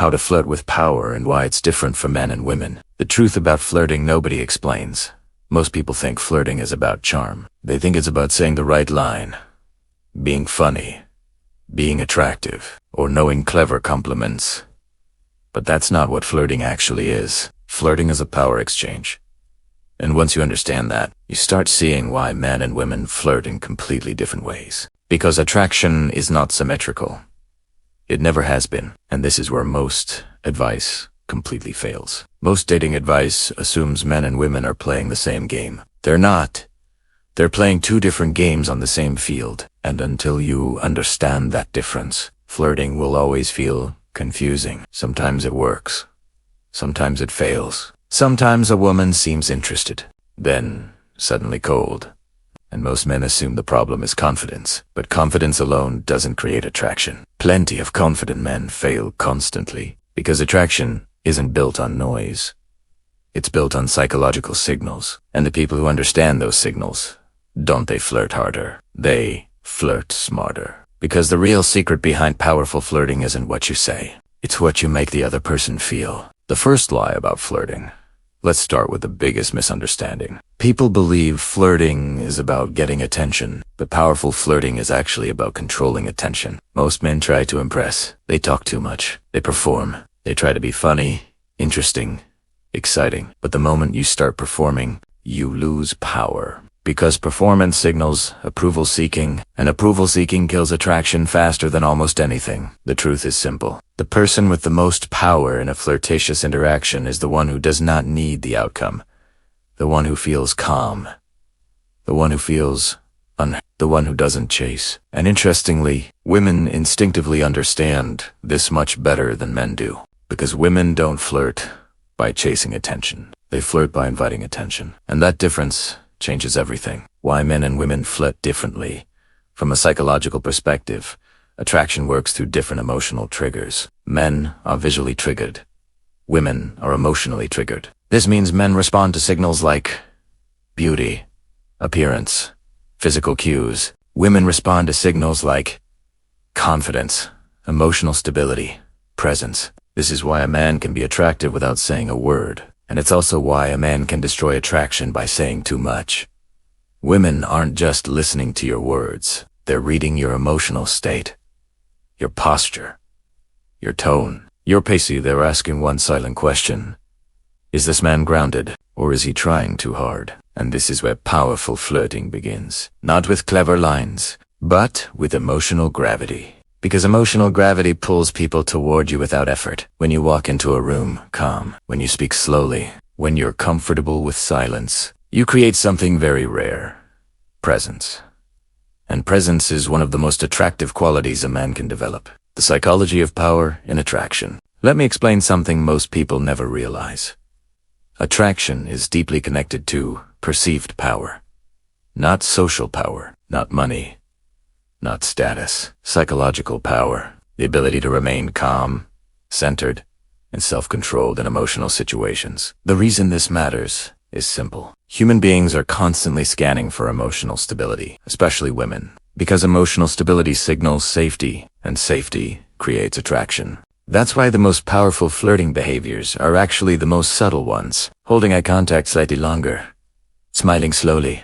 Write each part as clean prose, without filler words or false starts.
how to flirt with power and why it's different for men and women. The truth about flirting nobody explains. Most people think flirting is about charm. They think it's about saying the right line, being funny, being attractive, or knowing clever compliments. But that's not what flirting actually is. Flirting is a power exchange. And once you understand that, you start seeing why men and women flirt in completely different ways. Because attraction is not symmetrical. It never has been, and this is where most advice completely fails. Most dating advice assumes men and women are playing the same game. They're not. They're playing two different games on the same field, and until you understand that difference, flirting will always feel confusing. Sometimes it works. Sometimes it fails. Sometimes a woman seems interested, then suddenly cold. And most men assume the problem is confidence, but confidence alone doesn't create attraction. Plenty of confident men fail constantly, because attraction isn't built on noise. It's built on psychological signals, and the people who understand those signals, don't they flirt harder? They flirt smarter. Because the real secret behind powerful flirting isn't what you say. It's what you make the other person feel. The first lie about flirting. Let's start with the biggest misunderstanding. People believe flirting is about getting attention, but powerful flirting is actually about controlling attention. Most men try to impress. They talk too much. They perform. They try to be funny, interesting, exciting. But the moment you start performing, you lose power. Because performance signals approval-seeking, and approval-seeking kills attraction faster than almost anything. The truth is simple. The person with the most power in a flirtatious interaction is the one who does not need the outcome. The one who feels calm. The one who feels the one who doesn't chase. And interestingly, women instinctively understand this much better than men do. Because women don't flirt by chasing attention. They flirt by inviting attention. And that difference changes everything. Why men and women flirt differently. From a psychological perspective, attraction works through different emotional triggers. Men are visually triggered. Women are emotionally triggered. This means men respond to signals like beauty, appearance, physical cues. Women respond to signals like confidence, emotional stability, presence. This is why a man can be attractive without saying a word. And it's also why a man can destroy attraction by saying too much. Women aren't just listening to your words. They're reading your emotional state, your posture, your tone, your pacing. They're asking one silent question. Is this man grounded, or is he trying too hard? And this is where powerful flirting begins. Not with clever lines, but with emotional gravity. Because emotional gravity pulls people toward you without effort. When you walk into a room, calm. When you speak slowly. When you're comfortable with silence. You create something very rare. Presence. And presence is one of the most attractive qualities a man can develop. The psychology of power in attraction. Let me explain something most people never realize. Attraction is deeply connected to perceived power. Not social power. Not money. Not status. Psychological power. The ability to remain calm, centered, and self-controlled in emotional situations. The reason this matters is simple. Human beings are constantly scanning for emotional stability, especially women, because emotional stability signals safety, and safety creates attraction. That's why the most powerful flirting behaviors are actually the most subtle ones. Holding eye contact slightly longer, smiling slowly,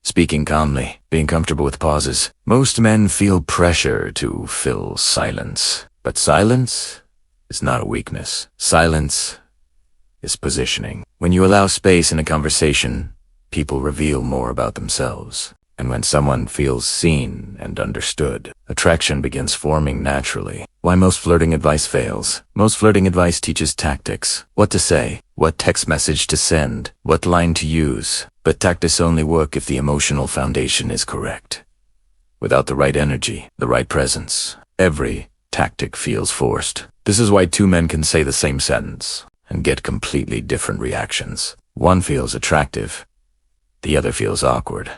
speaking calmly, being comfortable with pauses. Most men feel pressure to fill silence. But silence is not a weakness. Silence is positioning. When you allow space in a conversation, people reveal more about themselves. And when someone feels seen and understood, attraction begins forming naturally. Why most flirting advice fails? Most flirting advice teaches tactics. What to say, what text message to send, what line to use. But tactics only work if the emotional foundation is correct. Without the right energy, the right presence, every tactic feels forced. This is why two men can say the same sentence and get completely different reactions. One feels attractive, the other feels awkward.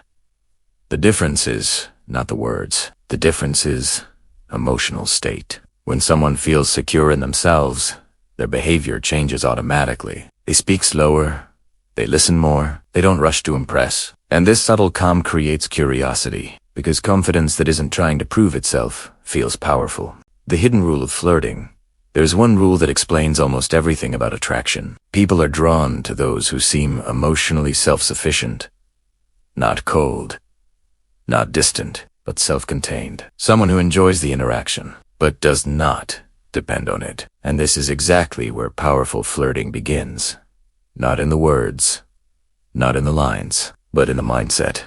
The difference is not the words. The difference is emotional state. When someone feels secure in themselves, their behavior changes automatically. They speak slower, they listen more, they don't rush to impress. And this subtle calm creates curiosity, because confidence that isn't trying to prove itself feels powerful. The hidden rule of flirting. There's one rule that explains almost everything about attraction. People are drawn to those who seem emotionally self-sufficient, not cold, not distant, but self-contained. Someone who enjoys the interaction, but does not depend on it. And this is exactly where powerful flirting begins. Not in the words, not in the lines, but in the mindset.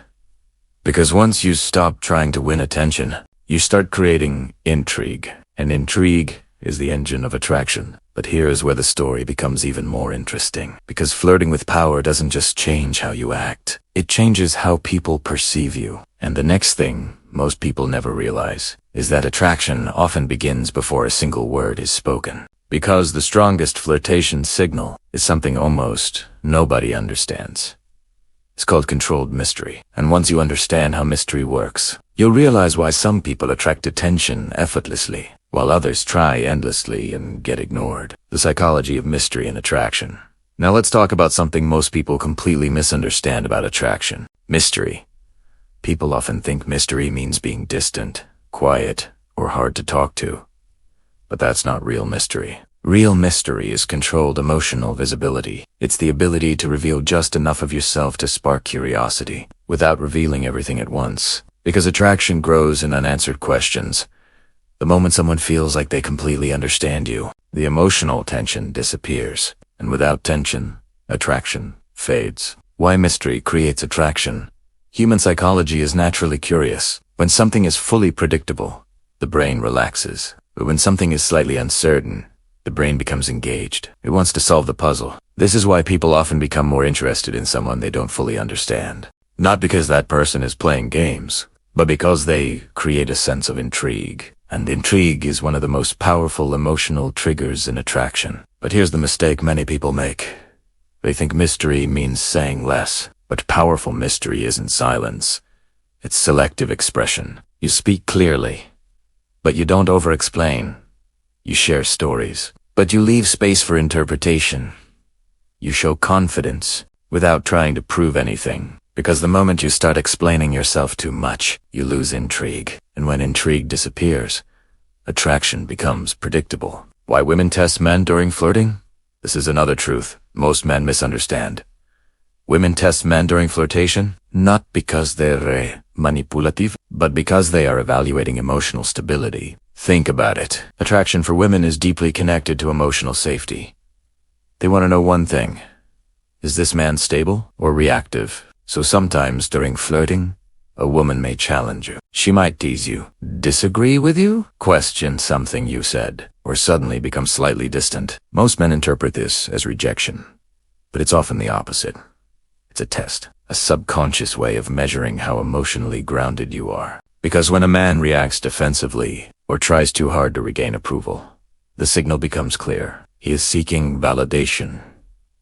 Because once you stop trying to win attention, you start creating intrigue. And intrigue is the engine of attraction. But here is where the story becomes even more interesting. Because flirting with power doesn't just change how you act. It changes how people perceive you. And the next thing most people never realize is that attraction often begins before a single word is spoken. Because the strongest flirtation signal is something almost nobody understands. It's called controlled mystery. And once you understand how mystery works, you'll realize why some people attract attention effortlessly, while others try endlessly and get ignored. The psychology of mystery and attraction. Now let's talk about something most people completely misunderstand about attraction. Mystery. People often think mystery means being distant, quiet, or hard to talk to. But that's not real mystery. Real mystery is controlled emotional visibility. It's the ability to reveal just enough of yourself to spark curiosity, without revealing everything at once. Because attraction grows in unanswered questions. The moment someone feels like they completely understand you, the emotional tension disappears. And without tension, attraction fades. Why mystery creates attraction? Human psychology is naturally curious. When something is fully predictable, the brain relaxes. But when something is slightly uncertain, the brain becomes engaged. It wants to solve the puzzle. This is why people often become more interested in someone they don't fully understand. Not because that person is playing games, but because they create a sense of intrigue. And intrigue is one of the most powerful emotional triggers in attraction. But here's the mistake many people make. They think mystery means saying less. But powerful mystery isn't silence. It's selective expression. You speak clearly, but you don't over-explain. You share stories, but you leave space for interpretation. You show confidence without trying to prove anything. Because the moment you start explaining yourself too much, you lose intrigue. And when intrigue disappears, attraction becomes predictable. Why women test men during flirting? This is another truth most men misunderstand. Women test men during flirtation, not because they're manipulative, but because they are evaluating emotional stability. Think about it. Attraction for women is deeply connected to emotional safety. They want to know one thing. Is this man stable or reactive? So sometimes during flirting, a woman may challenge you. She might tease you, disagree with you, question something you said, or suddenly become slightly distant. Most men interpret this as rejection, but it's often the opposite. It's a test, a subconscious way of measuring how emotionally grounded you are. Because when a man reacts defensively or tries too hard to regain approval, the signal becomes clear. He is seeking validation,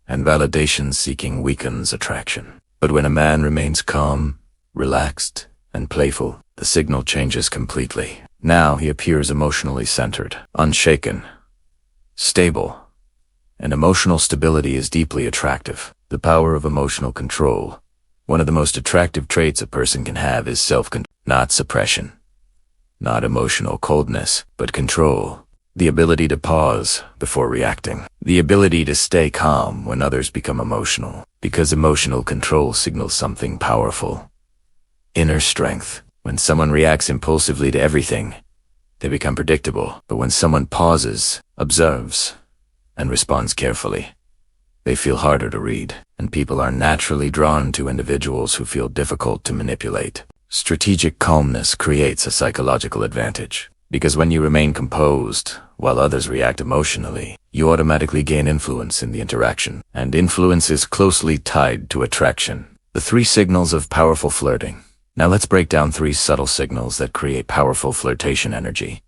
and validation seeking weakens attraction. But when a man remains calm, relaxed, and playful, the signal changes completely. Now he appears emotionally centered, unshaken, stable, and emotional stability is deeply attractive. The power of emotional control. One of the most attractive traits a person can have is self-control, not suppression, not emotional coldness, but control. The ability to pause before reacting. The ability to stay calm when others become emotional. Because emotional control signals something powerful. Inner strength. When someone reacts impulsively to everything, they become predictable. But when someone pauses, observes, and responds carefully, they feel harder to read, and people are naturally drawn to individuals who feel difficult to manipulate. Strategic calmness creates a psychological advantage, because when you remain composed while others react emotionally, you automatically gain influence in the interaction, and influence is closely tied to attraction. The 3 signals of powerful flirting. Now let's break down 3 subtle signals that create powerful flirtation energy.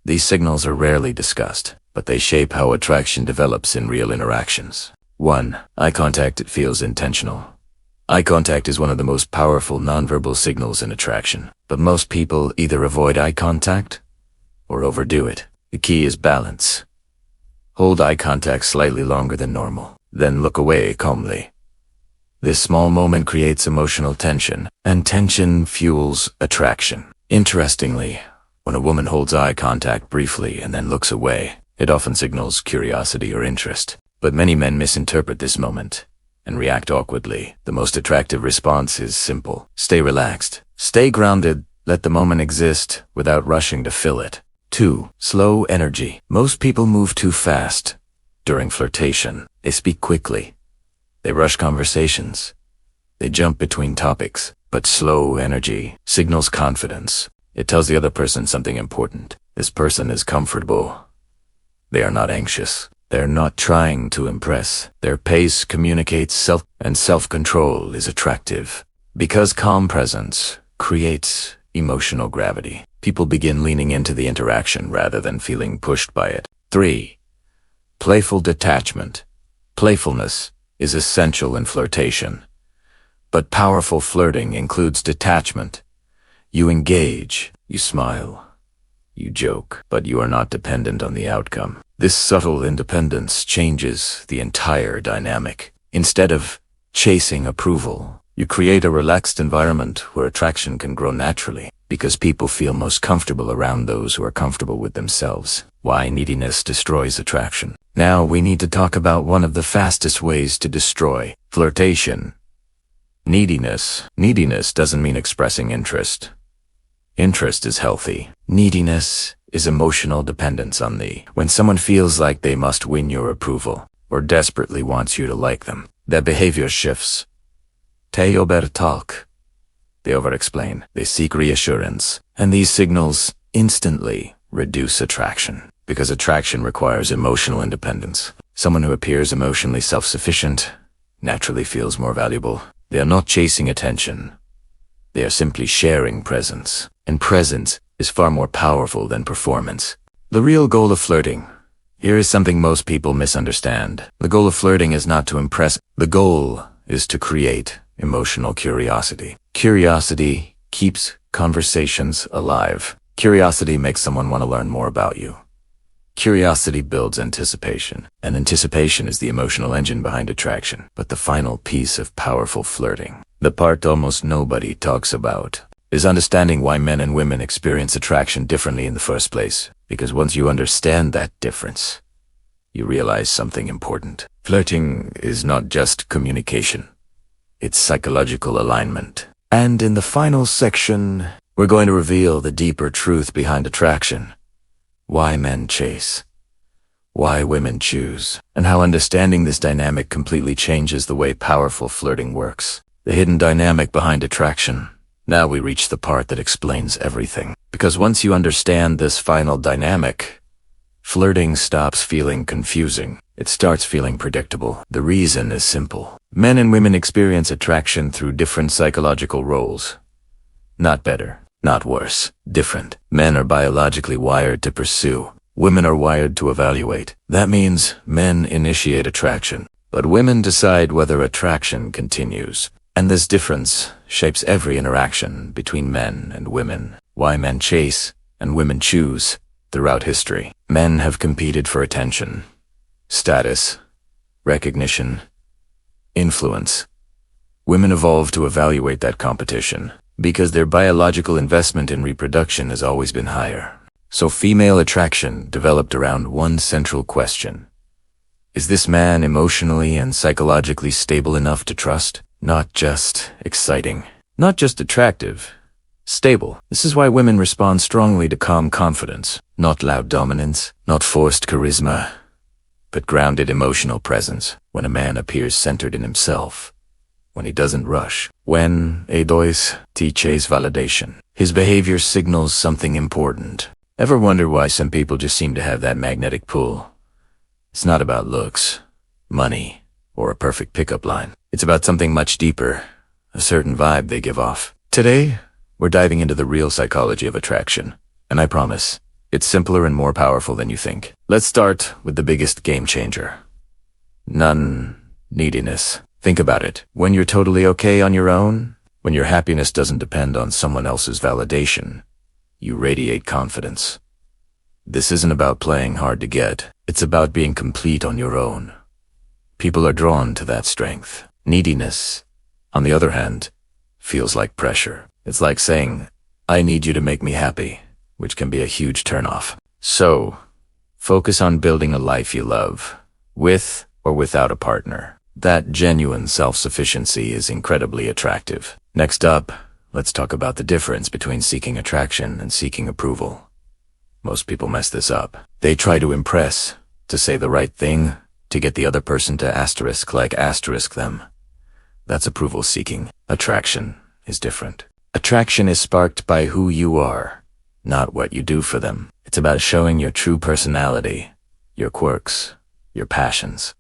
These signals are rarely discussed, but they shape how attraction develops in real interactions. 1. Eye contact. It feels intentional. Eye contact is one of the most powerful nonverbal signals in attraction, but most people either avoid eye contact or overdo it. The key is balance. Hold eye contact slightly longer than normal, then look away calmly. This small moment creates emotional tension, and tension fuels attraction. Interestingly, when a woman holds eye contact briefly and then looks away, It often signals curiosity or interest, but many men misinterpret this moment and react awkwardly. The most attractive response is simple. Stay relaxed. Stay grounded. Let the moment exist without rushing to fill it. 2. Slow energy. Most people move too fast during flirtation. They speak quickly. They rush conversations. They jump between topics. But slow energy signals confidence. It tells the other person something important. This person is comfortable. They are not anxious. They're not trying to impress. Their pace communicates self-control is attractive. Because calm presence creates emotional gravity, people begin leaning into the interaction rather than feeling pushed by it. 3. Playful detachment. Playfulness is essential in flirtation. But powerful flirting includes detachment. You engage, you smile, you joke, but you are not dependent on the outcome. This subtle independence changes the entire dynamic. Instead of chasing approval, you create a relaxed environment where attraction can grow naturally, because people feel most comfortable around those who are comfortable with themselves. Why neediness destroys attraction. Now we need to talk about one of the fastest ways to destroy flirtation. Neediness. Neediness doesn't mean expressing interest. Interest is healthy. Neediness is emotional dependence on thee. When someone feels like they must win your approval, or desperately wants you to like them, their behavior shifts. They overtalk. They overexplain. They seek reassurance. And these signals instantly reduce attraction, because attraction requires emotional independence. Someone who appears emotionally self-sufficient naturally feels more valuable. They are not chasing attention. They are simply sharing presence. And presence is far more powerful than performance. The real goal of flirting. Here is something most people misunderstand. The goal of flirting is not to impress. The goal is to create emotional curiosity. Curiosity keeps conversations alive. Curiosity makes someone want to learn more about you. Curiosity builds anticipation, and anticipation is the emotional engine behind attraction. But the final piece of powerful flirting, the part almost nobody talks about, is understanding why men and women experience attraction differently in the first place. Because once you understand that difference, you realize something important. Flirting is not just communication. It's psychological alignment. And in the final section, we're going to reveal the deeper truth behind attraction. Why men chase, why women choose, and how understanding this dynamic completely changes the way powerful flirting works. The hidden dynamic behind attraction. Now we reach the part that explains everything. Because once you understand this final dynamic, flirting stops feeling confusing. It starts feeling predictable. The reason is simple. Men and women experience attraction through different psychological roles. Not better, not worse, different. Men are biologically wired to pursue. Women are wired to evaluate. That means men initiate attraction, but women decide whether attraction continues. And this difference shapes every interaction between men and women. Why men chase and women choose. Throughout history, men have competed for attention, status, recognition, influence. Women evolved to evaluate that competition because their biological investment in reproduction has always been higher. So female attraction developed around one central question. Is this man emotionally and psychologically stable enough to trust? Not just exciting, not just attractive, stable. This is why women respond strongly to calm confidence, not loud dominance, not forced charisma, but grounded emotional presence. When a man appears centered in himself, when he doesn't rush, when he chase validation, his behavior signals something important. Ever wonder why some people just seem to have that magnetic pull? It's not about looks, money, or a perfect pickup line. It's about something much deeper, a certain vibe they give off. Today, we're diving into the real psychology of attraction, and I promise, it's simpler and more powerful than you think. Let's start with the biggest game changer. Neediness. Think about it. When you're totally okay on your own, when your happiness doesn't depend on someone else's validation, you radiate confidence. This isn't about playing hard to get. It's about being complete on your own. People are drawn to that strength. Neediness, on the other hand, feels like pressure. It's like saying, I need you to make me happy, which can be a huge turnoff. So, Focus on building a life you love, with or without a partner. That genuine self-sufficiency is incredibly attractive. Next up, let's talk about the difference between seeking attraction and seeking approval. Most people mess this up. They try to impress, to say the right thing, to get the other person to asterisk them. That's approval seeking. Attraction is different. Attraction is sparked by who you are, not what you do for them. It's about showing your true personality, your quirks, your passions.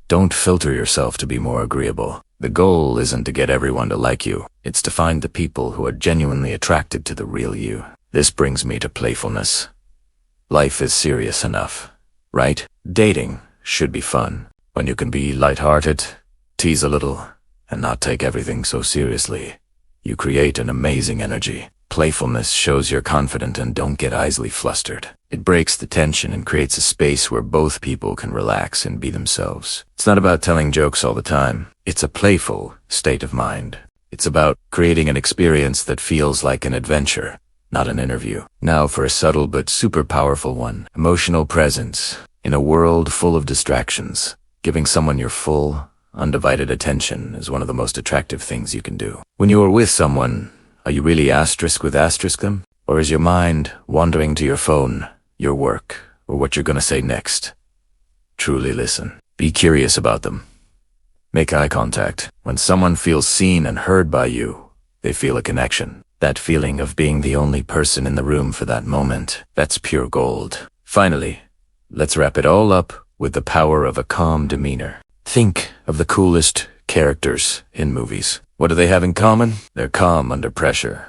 Don't filter yourself to be more agreeable. The goal isn't to get everyone to like you. It's to find the people who are genuinely attracted to the real you. This brings me to playfulness. Life is serious enough, right? Dating should be fun, when you can be lighthearted, tease a little, and not take everything so seriously. You create an amazing energy. Playfulness shows you're confident and don't get easily flustered. It breaks the tension and creates a space where both people can relax and be themselves. It's not about telling jokes all the time. It's a playful state of mind. It's about creating an experience that feels like an adventure, not an interview. Now for a subtle but super powerful one. Emotional presence. In a world full of distractions, giving someone your full, undivided attention is one of the most attractive things you can do. When you are with someone, are you really asterisk them? Or is your mind wandering to your phone, your work, or what you're gonna say next? Truly listen. Be curious about them. Make eye contact. When someone feels seen and heard by you, they feel a connection. That feeling of being the only person in the room for that moment, that's pure gold. Finally, let's wrap it all up with the power of a calm demeanor. Think of the coolest characters in movies. What do they have in common? They're calm under pressure.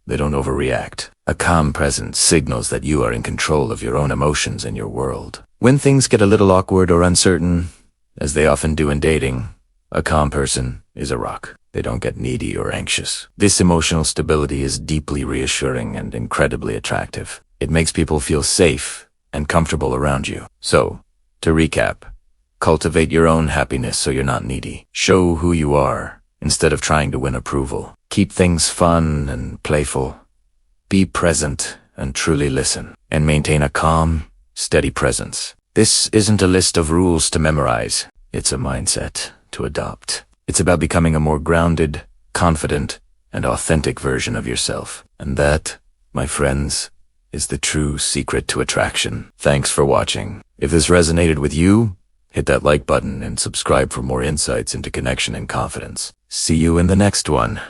They don't overreact. A calm presence signals that you are in control of your own emotions and your world. When things get a little awkward or uncertain, as they often do in dating, a calm person is a rock. They don't get needy or anxious. This emotional stability is deeply reassuring and incredibly attractive. It makes people feel safe and comfortable around you. So, to recap, cultivate your own happiness so you're not needy. Show who you are instead of trying to win approval. Keep things fun and playful. Be present and truly listen. And maintain a calm, steady presence. This isn't a list of rules to memorize. It's a mindset to adopt. It's about becoming a more grounded, confident, and authentic version of yourself. And that, my friends, is the true secret to attraction. Thanks for watching. If this resonated with you, hit that like button and subscribe for more insights into connection and confidence. See you in the next one.